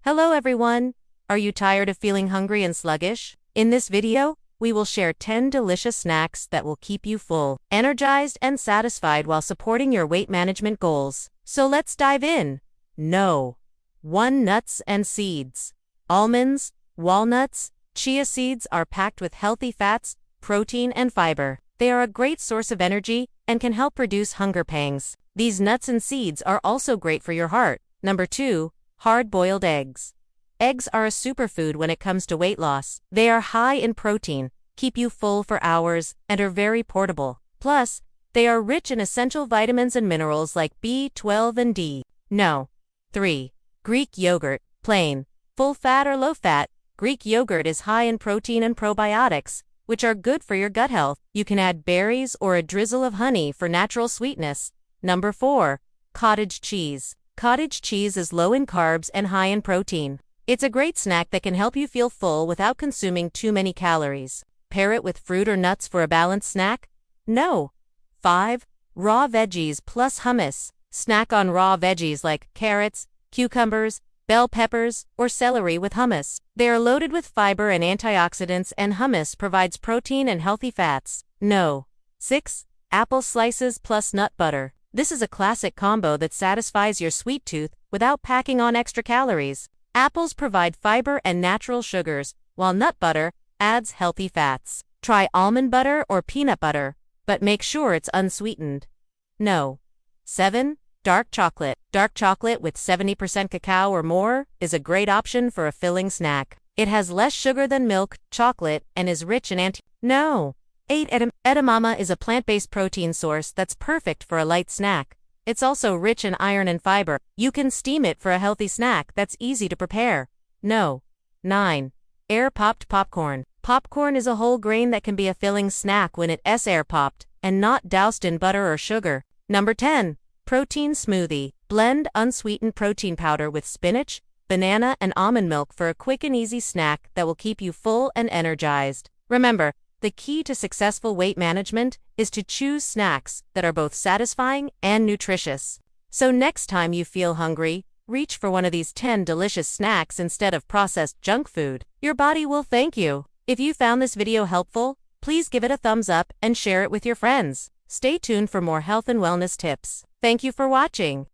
Hello everyone! Are you tired of feeling hungry and sluggish? In this video, we will share 10 delicious snacks that will keep you full, energized, and satisfied while supporting your weight management goals. So let's dive in. No. 1. Nuts and seeds. Almonds, walnuts, chia seeds are packed with healthy fats, protein, and fiber. They are a great source of energy and can help reduce hunger pangs. These nuts and seeds are also great for your heart. Number 2. Hard-boiled eggs. Eggs are a superfood when it comes to weight loss. They are high in protein, keep you full for hours, and are very portable. Plus, they are rich in essential vitamins and minerals like B12 and D. No. 3. Greek yogurt. Plain, full fat or low fat, Greek yogurt is high in protein and probiotics, which are good for your gut health. You can add berries or a drizzle of honey for natural sweetness. Number 4. Cottage cheese. Cottage cheese is low in carbs and high in protein. It's a great snack that can help you feel full without consuming too many calories. Pair it with fruit or nuts for a balanced snack? No. 5. Raw veggies plus hummus. Snack on raw veggies like carrots, cucumbers, bell peppers, or celery with hummus. They are loaded with fiber and antioxidants, and hummus provides protein and healthy fats. No. 6. Apple slices plus nut butter. This is a classic combo that satisfies your sweet tooth without packing on extra calories. Apples provide fiber and natural sugars, while nut butter adds healthy fats. Try almond butter or peanut butter, but make sure it's unsweetened. No. 7. Dark chocolate. Dark chocolate with 70% cacao or more is a great option for a filling snack. It has less sugar than milk chocolate and is rich in No. 8. Edamame is a plant-based protein source that's perfect for a light snack. It's also rich in iron and fiber. You can steam it for a healthy snack that's easy to prepare. No. 9. Air-popped popcorn. Popcorn is a whole grain that can be a filling snack when it's air-popped and not doused in butter or sugar. Number 10. Protein smoothie. Blend unsweetened protein powder with spinach, banana, and almond milk for a quick and easy snack that will keep you full and energized. Remember, the key to successful weight management is to choose snacks that are both satisfying and nutritious. So next time you feel hungry, reach for one of these 10 delicious snacks instead of processed junk food. Your body will thank you. If you found this video helpful, please give it a thumbs up and share it with your friends. Stay tuned for more health and wellness tips. Thank you for watching.